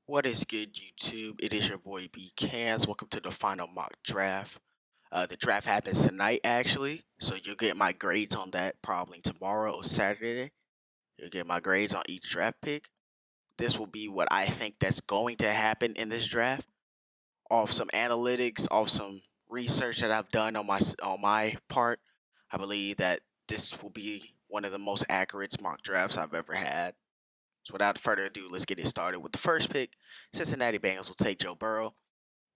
What is good, YouTube? It is your boy B Cans. Welcome to the final mock draft. The draft happens tonight, actually, so you'll get my grades on that probably tomorrow or Saturday. You'll get my grades on each draft pick. This will be what I think that's going to happen in this draft, off some analytics, off some research that I've done on my part. I believe that this will be one of the most accurate mock drafts I've ever had. So without further ado, let's get it started with the first pick. Cincinnati Bengals will take Joe Burrow.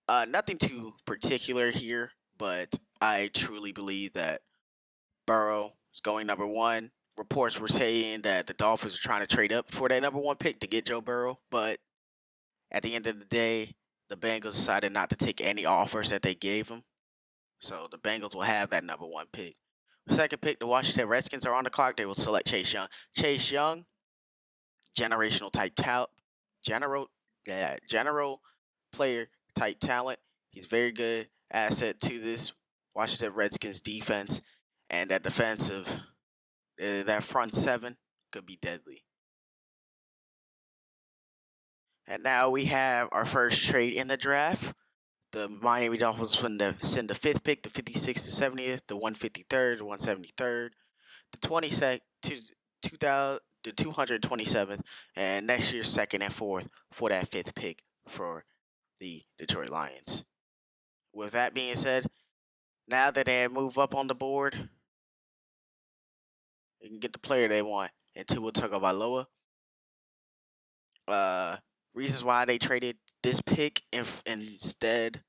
Nothing too particular here, but I truly believe that Burrow is going number one. Reports were saying that the Dolphins are trying to trade up for that number one pick to get Joe Burrow, but at the end of the day, the Bengals decided not to take any offers that they gave him. So the Bengals will have that number one pick. The second pick, the Washington Redskins are on the clock. They will select Chase Young. Chase Young, generational type talent, general player type talent. He's very good asset to this Washington Redskins defense, and that defensive, that front seven could be deadly. And now we have our first trade in the draft. The Miami Dolphins send the fifth pick, the 56th to 70th, the 153rd, the 173rd, the 2000, the 227th, and next year's second and fourth for that fifth pick for the Detroit Lions. With that being said, now that they have moved up on the board, they can get the player they want in Tua Tagovailoa. Reasons why they traded this pick instead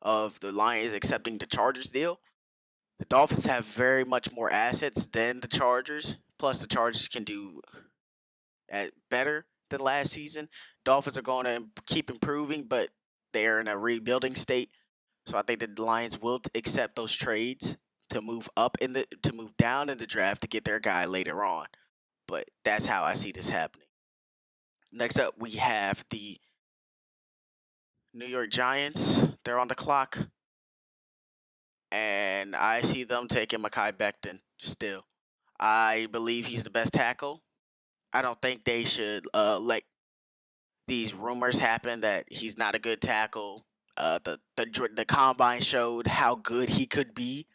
of the Lions accepting the Chargers deal. The Dolphins have very much more assets than the Chargers. Plus, the Chargers can do better than last season. Dolphins are going to keep improving, but they're in a rebuilding state. So I think the Lions will accept those trades to move down in the draft to get their guy later on. But that's how I see this happening. Next up, we have the New York Giants. They're on the clock, and I see them taking Mekhi Becton still. I believe he's the best tackle. I don't think they should let these rumors happen that he's not a good tackle. The combine showed how good he could be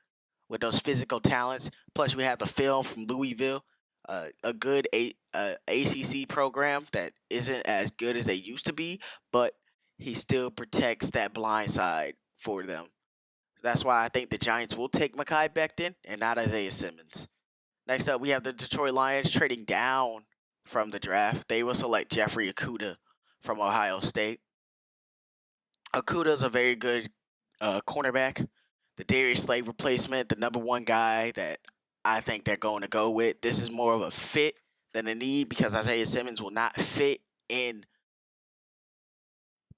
with those physical talents. Plus, we have the film from Louisville, a good ACC program that isn't as good as they used to be, but he still protects that blind side for them. That's why I think the Giants will take Mekhi Becton and not Isaiah Simmons. Next up, we have the Detroit Lions trading down from the draft. They will select Jeffrey Okudah from Ohio State. Okudah is a very good cornerback. The Darius Slade replacement, the number one guy that I think they're going to go with. This is more of a fit than a need because Isaiah Simmons will not fit in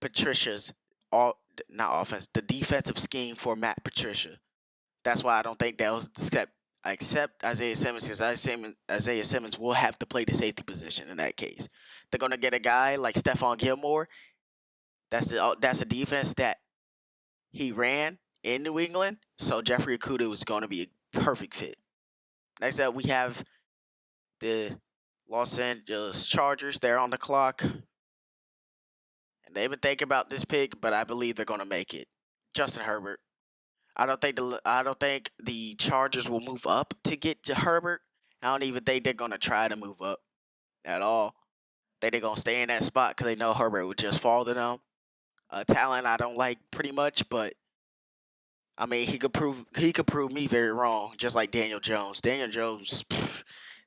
Patricia's the defensive scheme for Matt Patricia. That's why I don't think they'll accept Isaiah Simmons because Isaiah Simmons will have to play the safety position in that case. They're going to get a guy like Stephon Gilmore. That's a defense that he ran in New England, so Jeffrey Okudah was going to be a perfect fit. Next up, we have the Los Angeles Chargers. They're on the clock, and they've been thinking about this pick, but I believe they're going to make it. Justin Herbert. I don't think the Chargers will move up to get to Herbert. I don't even think they're going to try to move up at all. I think they're going to stay in that spot because they know Herbert would just fall to them. Talent I don't like pretty much, but I mean he could prove me very wrong, just like Daniel Jones. Daniel Jones,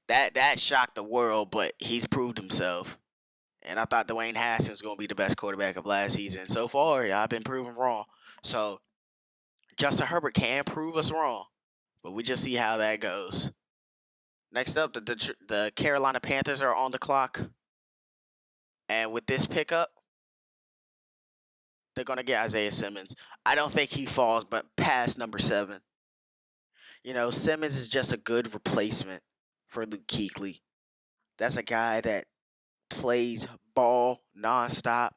that shocked the world, but he's proved himself. And I thought Dwayne Haskins was going to be the best quarterback of last season. So far, I've been proven wrong. So Justin Herbert can prove us wrong, but we just see how that goes. Next up, the Carolina Panthers are on the clock, and with this pickup, they're going to get Isaiah Simmons. I don't think he falls but past number 7. Simmons is just a good replacement for Luke Kuechly. That's a guy that plays ball nonstop,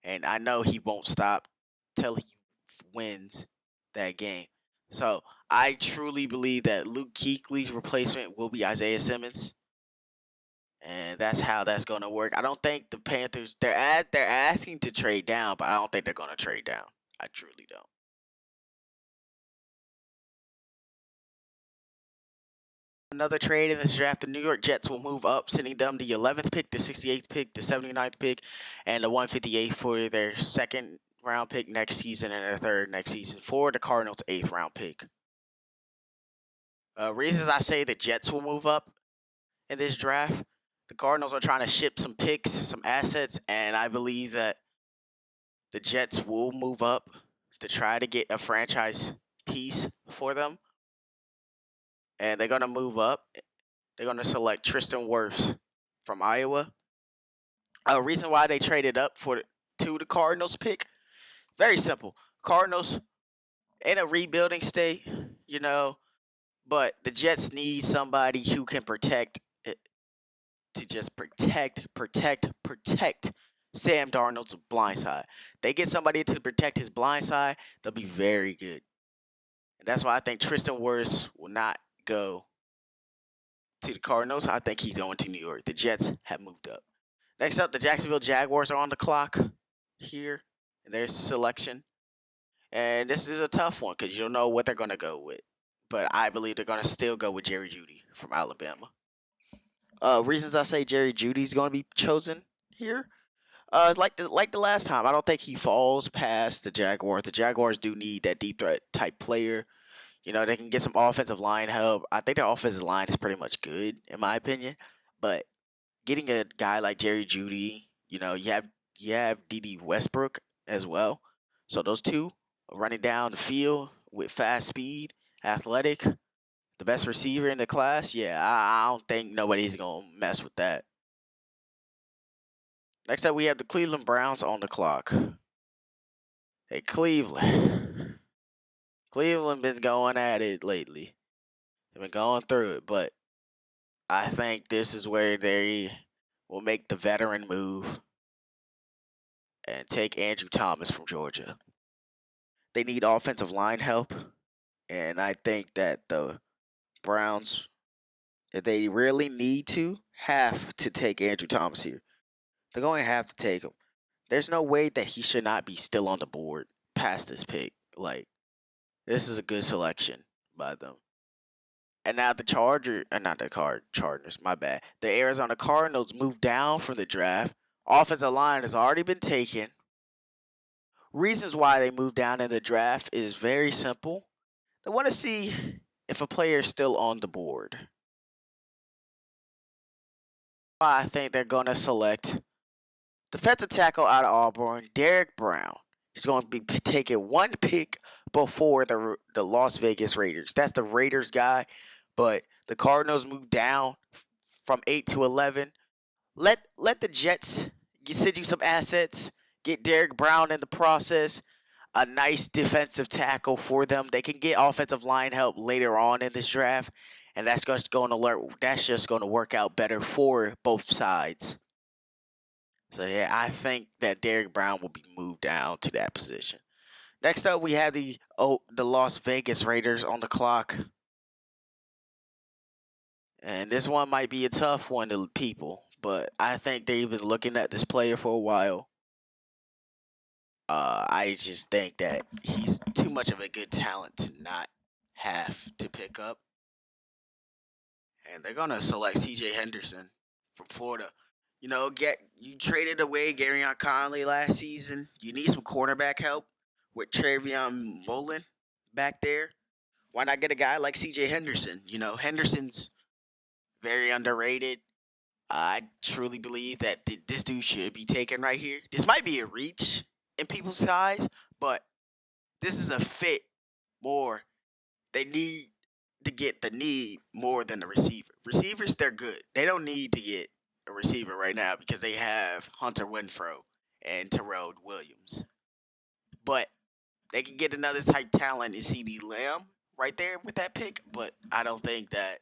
and I know he won't stop till he wins that game. So I truly believe that Luke Kuechly's replacement will be Isaiah Simmons. and that's how that's going to work. I don't think the Panthers they're asking to trade down, but I don't think they're going to trade down. I truly don't. Another trade in this draft, the New York Jets will move up, sending them the 11th pick, the 68th pick, the 79th pick, and the 158th for their second round pick next season and their third next season for the Cardinals' 8th round pick. Reasons I say the Jets will move up in this draft, the Cardinals are trying to ship some picks, some assets, and I believe that the Jets will move up to try to get a franchise piece for them. And they're going to move up. They're going to select Tristan Wirfs from Iowa. A reason why they traded up to the Cardinals pick, very simple. Cardinals in a rebuilding state, you know, but the Jets need somebody who can protect it, to just protect Sam Darnold's blind side. They get somebody to protect his blind side, they'll be very good. And that's why I think Tristan Wirfs will not go to the Cardinals. I think he's going to New York. The Jets have moved up. Next up, the Jacksonville Jaguars are on the clock here in their selection. And this is a tough one because you don't know what they're going to go with. But I believe they're going to still go with Jerry Jeudy from Alabama. Reasons I say Jerry Judy's going to be chosen here. It's like the last time. I don't think he falls past the Jaguars. The Jaguars do need that deep threat type player. You know, they can get some offensive line help. I think their offensive line is pretty much good, in my opinion. But getting a guy like Jerry Jeudy, you have D.D. Westbrook as well. So those two running down the field with fast speed, athletic, the best receiver in the class. Yeah, I don't think nobody's gonna mess with that. Next up, we have the Cleveland Browns on the clock. Hey, Cleveland. Cleveland been going at it lately. They've been going through it, but I think this is where they will make the veteran move and take Andrew Thomas from Georgia. They need offensive line help, and I think that the Browns, if they really need to, have to take Andrew Thomas here. They're going to have to take him. There's no way that he should not be still on the board past this pick. Like, this is a good selection by them. And now the Chargers, my bad. The Arizona Cardinals moved down from the draft. Offensive line has already been taken. Reasons why they moved down in the draft is very simple. They want to see if a player is still on the board. I think they're going to select defensive tackle out of Auburn, Derek Brown. He's going to be taking one pick before the Las Vegas Raiders. That's the Raiders guy, but the Cardinals moved down from 8 to 11. Let the Jets send you some assets, get Derek Brown in the process, a nice defensive tackle for them. They can get offensive line help later on in this draft, and that's just going to work out better for both sides. So yeah, I think that Derek Brown will be moved down to that position. Next up, we have the Las Vegas Raiders on the clock, and this one might be a tough one to people, but I think they've been looking at this player for a while. I just think that he's too much of a good talent to not have to pick up, and they're gonna select C.J. Henderson from Florida. You traded away Garyon Conley last season. You need some cornerback help with Travion Mullen back there. Why not get a guy like C.J. Henderson? Henderson's very underrated. I truly believe that this dude should be taken right here. This might be a reach in people's eyes, but this is a fit more. They need to get the need more than the receiver. Receivers, they're good. They don't need to get a receiver right now because they have Hunter Renfrow and Terrell Williams. But they can get another type talent in CD Lamb right there with that pick, but I don't think that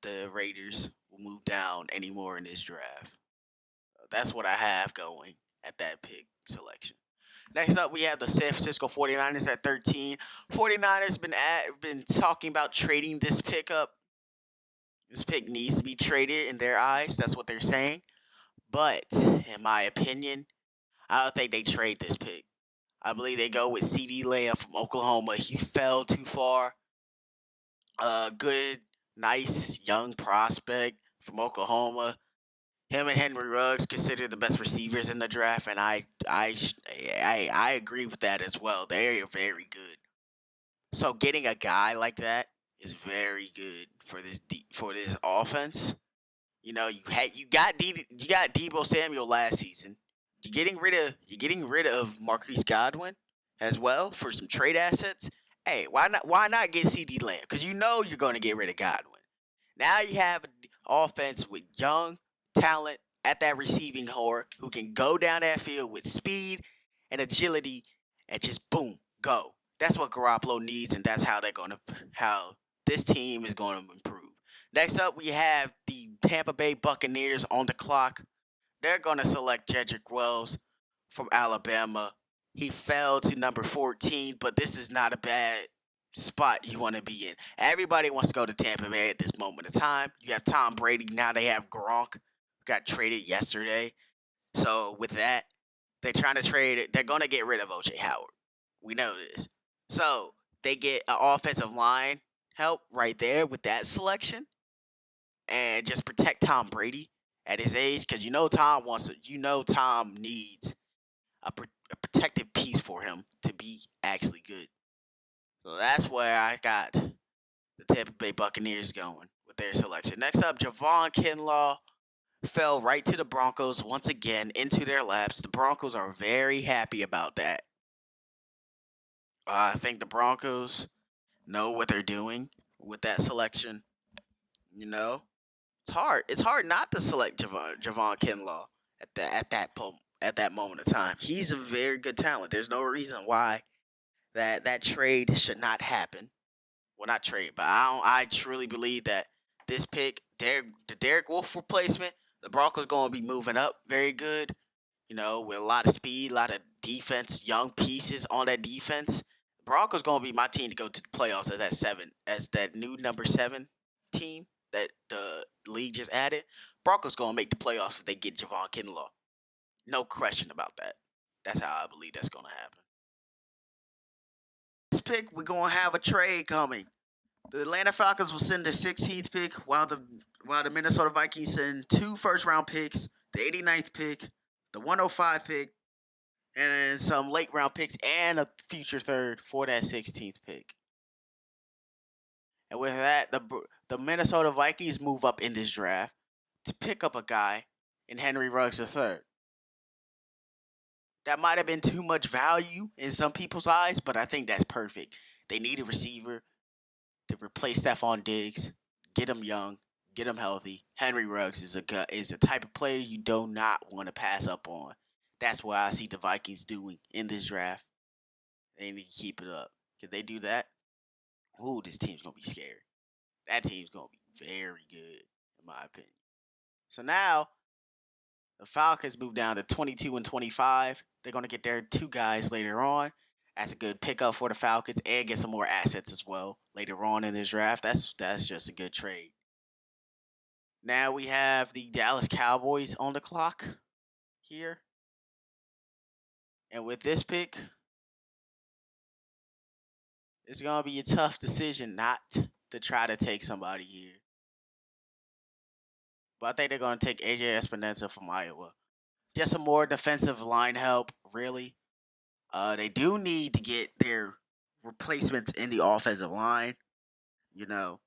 the Raiders will move down anymore in this draft. That's what I have going at that pick selection. Next up, we have the San Francisco 49ers at 13. 49ers been talking about trading this pickup. This pick needs to be traded in their eyes. That's what they're saying. But in my opinion, I don't think they trade this pick. I believe they go with CD Lamb from Oklahoma. He fell too far. Good, nice young prospect from Oklahoma. Him and Henry Ruggs considered the best receivers in the draft, and I agree with that as well. They are very good. So getting a guy like that is very good for for this offense. You know, you got Debo Samuel last season. You're getting rid of Marquise Godwin as well for some trade assets. Hey, why not get CD Lamb? Because you know you're going to get rid of Godwin. Now you have an offense with young talent at that receiving core who can go down that field with speed and agility and just boom, go. That's what Garoppolo needs, and that's how this team is going to improve. Next up, we have the Tampa Bay Buccaneers on the clock. They're going to select Jedrick Wells from Alabama. He fell to number 14, but this is not a bad spot you want to be in. Everybody wants to go to Tampa Bay at this moment of time. You have Tom Brady. Now they have Gronk, who got traded yesterday. So with that, they're trying to trade it. They're going to get rid of O.J. Howard. We know this. So they get an offensive line help right there with that selection and just protect Tom Brady at his age because Tom needs a protective piece for him to be actually good. So that's where I got the Tampa Bay Buccaneers going with their selection. Next up, Javon Kinlaw fell right to the Broncos once again into their laps. The Broncos are very happy about that. I think the Broncos know what they're doing with that selection. You know, it's hard. It's hard not to select Javon Kinlaw at that moment of time. He's a very good talent. There's no reason why that trade should not happen. Well, not trade, but I truly believe that this pick, the Derek Wolf replacement, the Broncos going to be moving up very good. You know, with a lot of speed, a lot of defense, young pieces on that defense. The Broncos going to be my team to go to the playoffs as that new number 7 team that the league just added. Broncos going to make the playoffs if they get Javon Kinlaw. No question about that. That's how I believe that's going to happen. This pick, we're going to have a trade coming. The Atlanta Falcons will send their 16th pick, while the Minnesota Vikings send 2 first-round picks, the 89th pick, the 105 pick, and some late-round picks, and a future third for that 16th pick. And with that, the Minnesota Vikings move up in this draft to pick up a guy in Henry Ruggs III. That might have been too much value in some people's eyes, but I think that's perfect. They need a receiver to replace Stephon Diggs, get him young, get him healthy. Henry Ruggs is a type of player you do not want to pass up on. That's what I see the Vikings doing in this draft. They need to keep it up. If they do that, ooh, this team's gonna be scary. That team's gonna be very good, in my opinion. So now the Falcons move down to 22 and 25. They're gonna get their 2 guys later on. That's a good pickup for the Falcons and get some more assets as well later on in this draft. That's just a good trade. Now we have the Dallas Cowboys on the clock here. And with this pick, it's going to be a tough decision not to try to take somebody here. But I think they're going to take AJ Espinosa from Iowa. Just some more defensive line help, really. They do need to get their replacements in the offensive line, you know,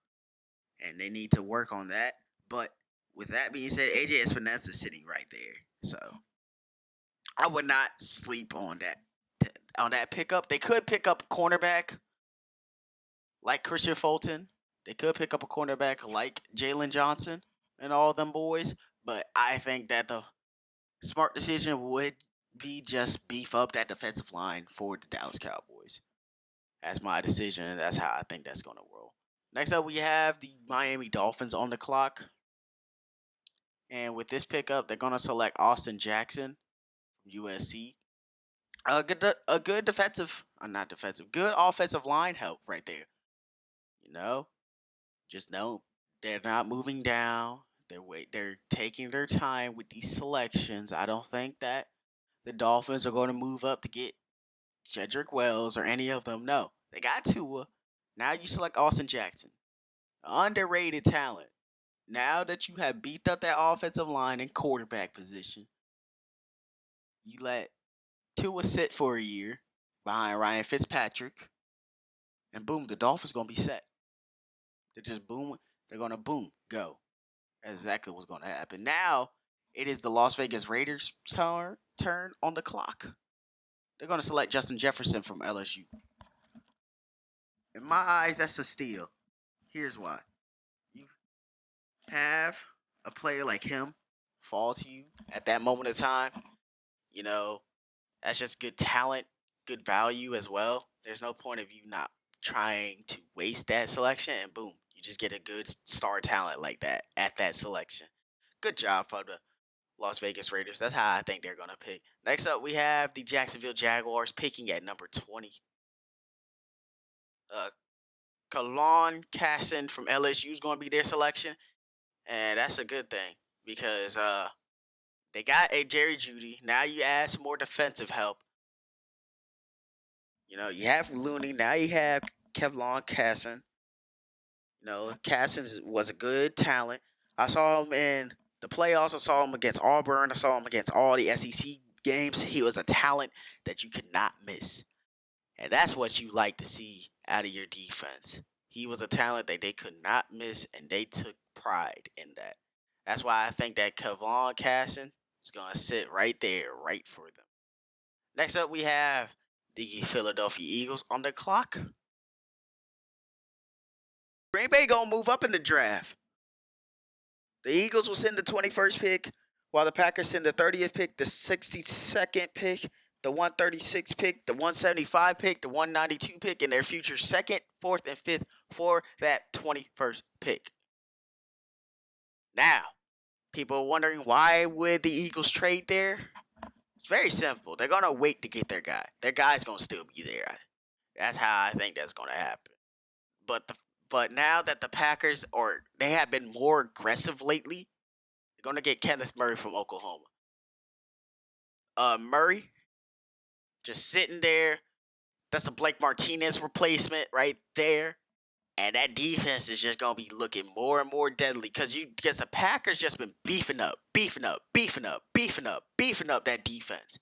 and they need to work on that. But with that being said, AJ Espinosa is sitting right there. So I would not sleep on that pickup. They could pick up a cornerback like Christian Fulton. They could pick up a cornerback like Jalen Johnson and all them boys. But I think that the smart decision would be just beef up that defensive line for the Dallas Cowboys. That's my decision, and that's how I think that's going to roll. Next up, we have the Miami Dolphins on the clock. And with this pickup, they're going to select Austin Jackson from USC. Good defensive, not defensive, good offensive line help right there. You know, just They're not moving down. They're taking their time with these selections. I don't think that the Dolphins are going to move up to get Jedrick Wells or any of them. No, they got Tua. Now you select Austin Jackson, underrated talent. Now that you have beefed up that offensive line and quarterback position, you let Tua sit for a year behind Ryan Fitzpatrick, and boom, the Dolphins gonna be set. They're just boom. They're gonna boom go. That's exactly what's gonna happen. Now it is the Las Vegas Raiders' turn on the clock. They're gonna select Justin Jefferson from LSU. In my eyes, that's a steal. Here's why: you have a player like him fall to you at that moment of time. You know, that's just good talent, good value as well. There's no point of you not trying to waste that selection, and boom, you just get a good star talent like that at that selection. Good job for the Las Vegas Raiders. That's how I think they're going to pick. Next up, we have the Jacksonville Jaguars picking at number 20. Uh, Kalon Casson from LSU is going to be their selection, and that's a good thing because they got a Jerry Judy. Now you add some more defensive help. You know, you have Looney. Now you have Kevlon Casson. You know, Casson was a good talent. I saw him in the playoffs. I saw him against Auburn. I saw him against all the SEC games. He was a talent that you could not miss. And that's what you like to see out of your defense. He was a talent that they could not miss, and they took pride in that. That's why I think that Kevlon Casson is going to sit right there, right for them. Next up, we have the Philadelphia Eagles on the clock. Green Bay gonna move up in the draft. The Eagles will send the 21st pick, while the Packers send the 30th pick, the 62nd pick, the 136th pick, the 175 pick, the 192 pick, and their future second, fourth, and fifth for that 21st pick. Now, people are wondering why would the Eagles trade there? It's very simple. They're gonna wait to get their guy. Their guy's gonna still be there. That's how I think that's gonna happen. But now that the Packers they have been more aggressive lately, they're gonna get Kenneth Murray from Oklahoma. Murray just sitting there. That's a Blake Martinez replacement right there. And that defense is just gonna be looking more and more deadly because the Packers just been beefing up that defense.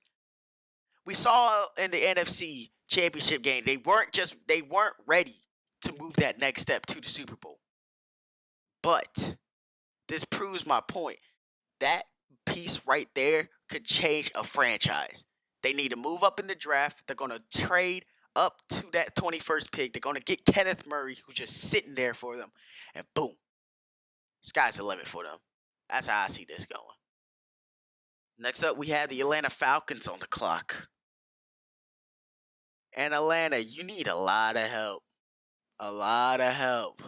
We saw in the NFC Championship game they weren't ready to move that next step to the Super Bowl. But this proves my point. That piece right there could change a franchise. They need to move up in the draft. They're going to trade up to that 21st pick. They're going to get Kenneth Murray, who's just sitting there for them. And boom, sky's the limit for them. That's how I see this going. Next up, we have the Atlanta Falcons on the clock. And Atlanta, you need a lot of help. A lot of help.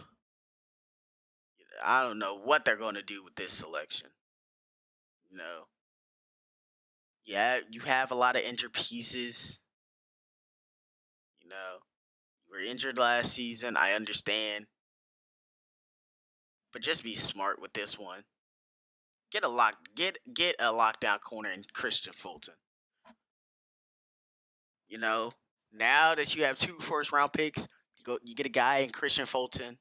I don't know what they're going to do with this selection. You know, yeah, you have a lot of injured pieces. You know, you were injured last season. I understand. But just be smart with this one. Get a lockdown corner in Christian Fulton. You know, now that you have 2 first-round picks, you get a guy in Christian Fulton.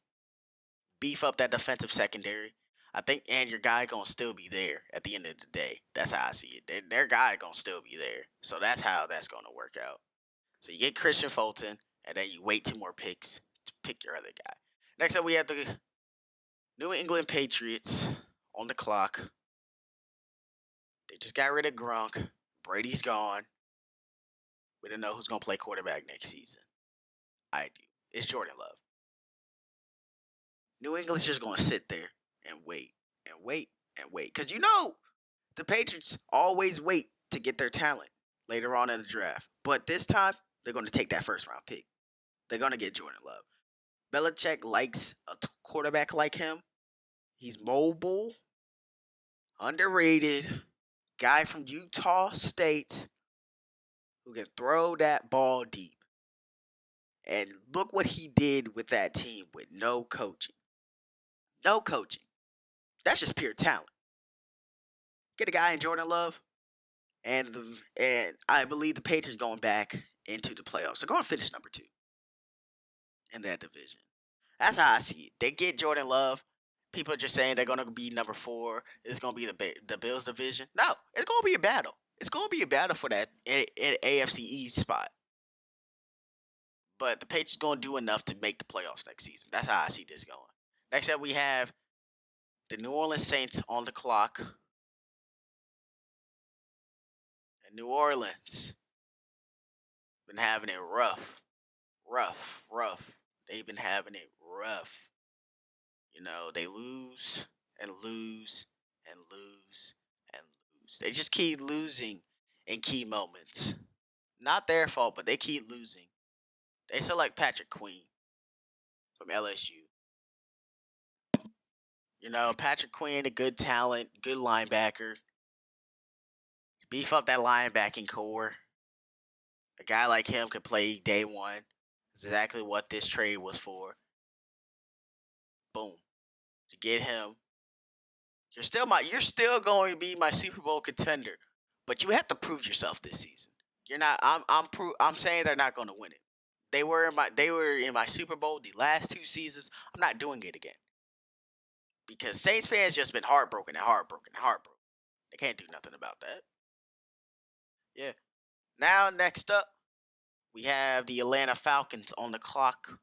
Beef up that defensive secondary. I think, and your guy gonna still be there at the end of the day. That's how I see it. Their guy gonna still be there. So that's how that's gonna work out. So you get Christian Fulton, and then you wait 2 more picks to pick your other guy. Next up, we have the New England Patriots on the clock. They just got rid of Gronk. Brady's gone. We don't know who's gonna play quarterback next season. I do. It's Jordan Love. New England's just gonna sit there and wait and wait and wait. Because the Patriots always wait to get their talent later on in the draft. But this time, they're going to take that first round pick. They're going to get Jordan Love. Belichick likes a quarterback like him. He's mobile, underrated, guy from Utah State who can throw that ball deep. And look what he did with that team with no coaching. No coaching. That's just pure talent. Get a guy in Jordan Love, and I believe the Patriots going back into the playoffs. They're going to finish number 2 in that division. That's how I see it. They get Jordan Love. People are just saying they're going to be number 4. It's going to be the Bills division. No, it's going to be a battle. It's going to be a battle for that AFC East spot. But the Patriots going to do enough to make the playoffs next season. That's how I see this going. Next up, we have the New Orleans Saints on the clock. And New Orleans been having it rough. They've been having it rough. You know, they lose and lose and lose and lose. They just keep losing in key moments. Not their fault, but they keep losing. They select Patrick Queen from LSU. You know, Patrick Queen, a good talent, good linebacker. Beef up that linebacking core. A guy like him could play day one. That's exactly what this trade was for. Boom. To get him. You're still going to be my Super Bowl contender. But you have to prove yourself this season. You're not I'm saying they're not going to win it. They were in my Super Bowl the last 2 seasons. I'm not doing it again. Because Saints fans just been heartbroken. They can't do nothing about that. Yeah. Now next up, we have the Atlanta Falcons on the clock.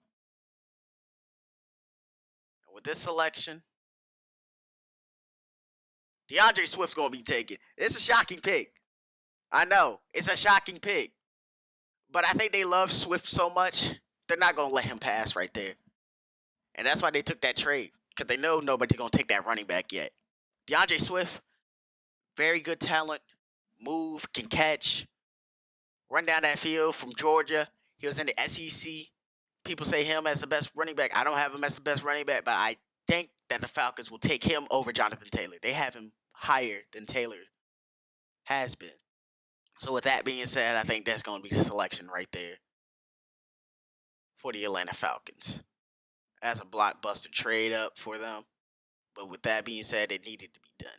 And with this selection, DeAndre Swift's going to be taken. It's a shocking pick. I know. It's a shocking pick. But I think they love Swift so much, they're not going to let him pass right there. And that's why they took that trade. Because they know nobody's going to take that running back yet. DeAndre Swift, very good talent. Move, can catch. Run down that field from Georgia. He was in the SEC. People say him as the best running back. I don't have him as the best running back, but I think that the Falcons will take him over Jonathan Taylor. They have him higher than Taylor has been. So with that being said, I think that's going to be the selection right there for the Atlanta Falcons. That's a blockbuster trade up for them. But with that being said, it needed to be done.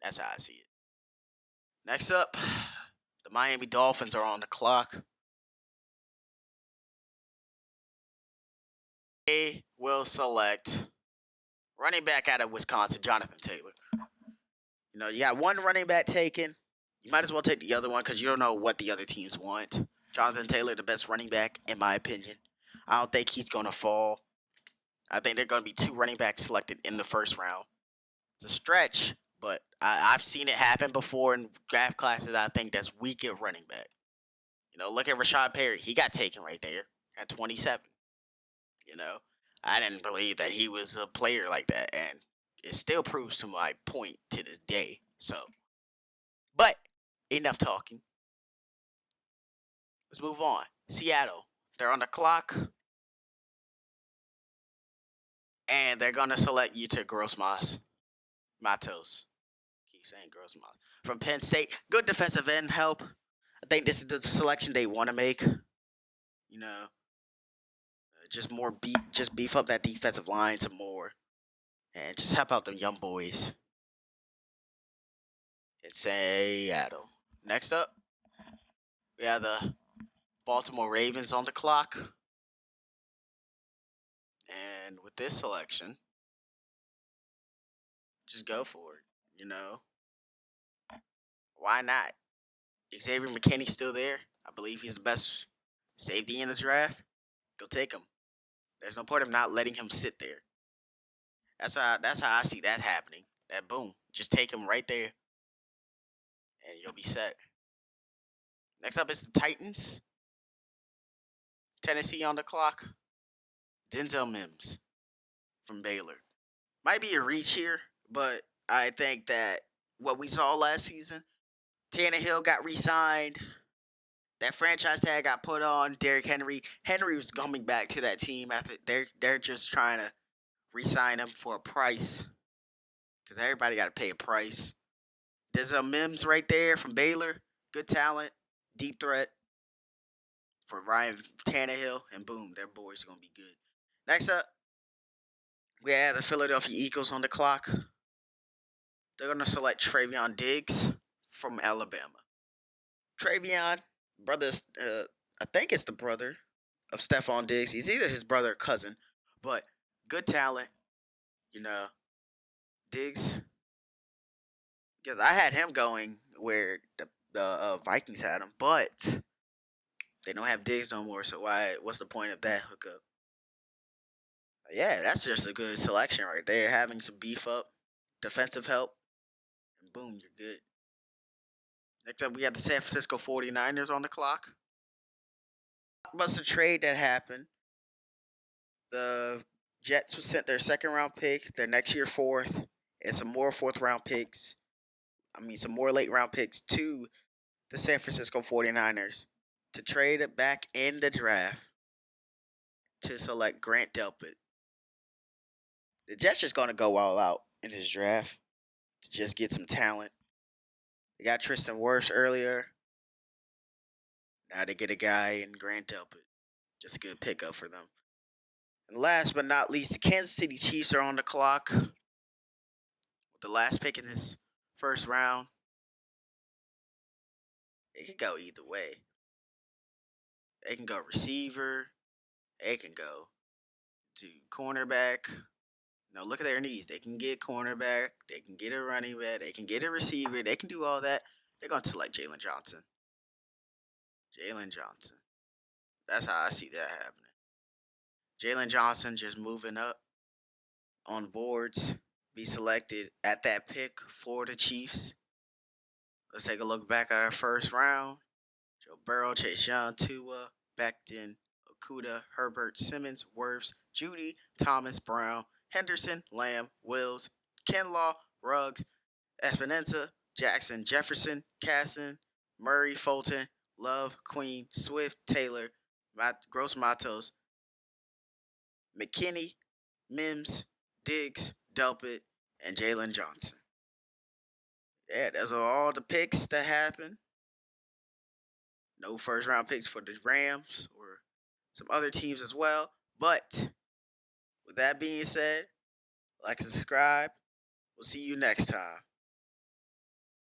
That's how I see it. Next up, the Miami Dolphins are on the clock. They will select running back out of Wisconsin, Jonathan Taylor. You know, you got one running back taken. You might as well take the other one because you don't know what the other teams want. Jonathan Taylor, the best running back, in my opinion. I don't think he's going to fall. I think there are going to be 2 running backs selected in the first round. It's a stretch, but I've seen it happen before in draft classes. I think that's weak at running back. You know, look at Rashad Perry. He got taken right there at 27. You know, I didn't believe that he was a player like that, and it still proves to my point to this day. So, but enough talking. Let's move on. Seattle, they're on the clock, and they're gonna select you to Matos. Keep saying Grossmas from Penn State. Good defensive end help. I think this is the selection they want to make. You know, just beef up that defensive line some more, and just help out them young boys. It's Seattle. Next up, we have the Baltimore Ravens on the clock. And with this selection, just go for it. You know, why not? Xavier McKinney's still there. I believe he's the best safety in the draft. Go take him. There's no point of not letting him sit there. That's how I see that happening. That boom, just take him right there, and you'll be set. Next up is the Titans. Tennessee on the clock. Denzel Mims from Baylor. Might be a reach here, but I think that what we saw last season, Tannehill got re-signed. That franchise tag got put on Derrick Henry. Henry was coming back to that team after they're just trying to re-sign him for a price because everybody got to pay a price. There's a Mims right there from Baylor. Good talent, deep threat for Ryan Tannehill, and boom, their boys are gonna be good. Next up, We had the Philadelphia Eagles on the clock. They're gonna select Travion Diggs from Alabama. Travion, brother, I think it's the brother of Stephon Diggs. He's either his brother or cousin, but good talent. You know, Diggs. Because I had him going where the Vikings had him, but they don't have Diggs no more. So why? What's the point of that hookup? Yeah, that's just a good selection right there. Having some beef up, defensive help, and boom, you're good. Next up, we have the San Francisco 49ers on the clock. Blockbuster trade that happened. The Jets sent their second round pick, their next year fourth, and some more fourth round picks. Some more late round picks to the San Francisco 49ers to trade it back in the draft to select Grant Delpit. The Jets just going to go all out in this draft to just get some talent. They got Tristan Wirfs earlier. Now they get a guy in Grant Delpit. Just a good pickup for them. And last but not least, the Kansas City Chiefs are on the clock with the last pick in this first round. It could go either way. They can go receiver. They can go to cornerback. Now look at their needs. They can get cornerback. They can get a running back. They can get a receiver. They can do all that. They're going to select Jalen Johnson. Jalen Johnson. That's how I see that happening. Jalen Johnson just moving up on boards. Be selected at that pick for the Chiefs. Let's take a look back at our first round. Joe Burrow, Chase Young, Tua, Becton, Okuda, Herbert, Simmons, Wirfs, Judy, Thomas, Brown, Henderson, Lamb, Wills, Kinlaw, Ruggs, Espinenza, Jackson, Jefferson, Casson, Murray, Fulton, Love, Queen, Swift, Taylor, Gross Matos, McKinney, Mims, Diggs, Delpit, and Jalen Johnson. Yeah, those are all the picks that happened. No first round picks for the Rams or some other teams as well. But with that being said, like and subscribe. We'll see you next time.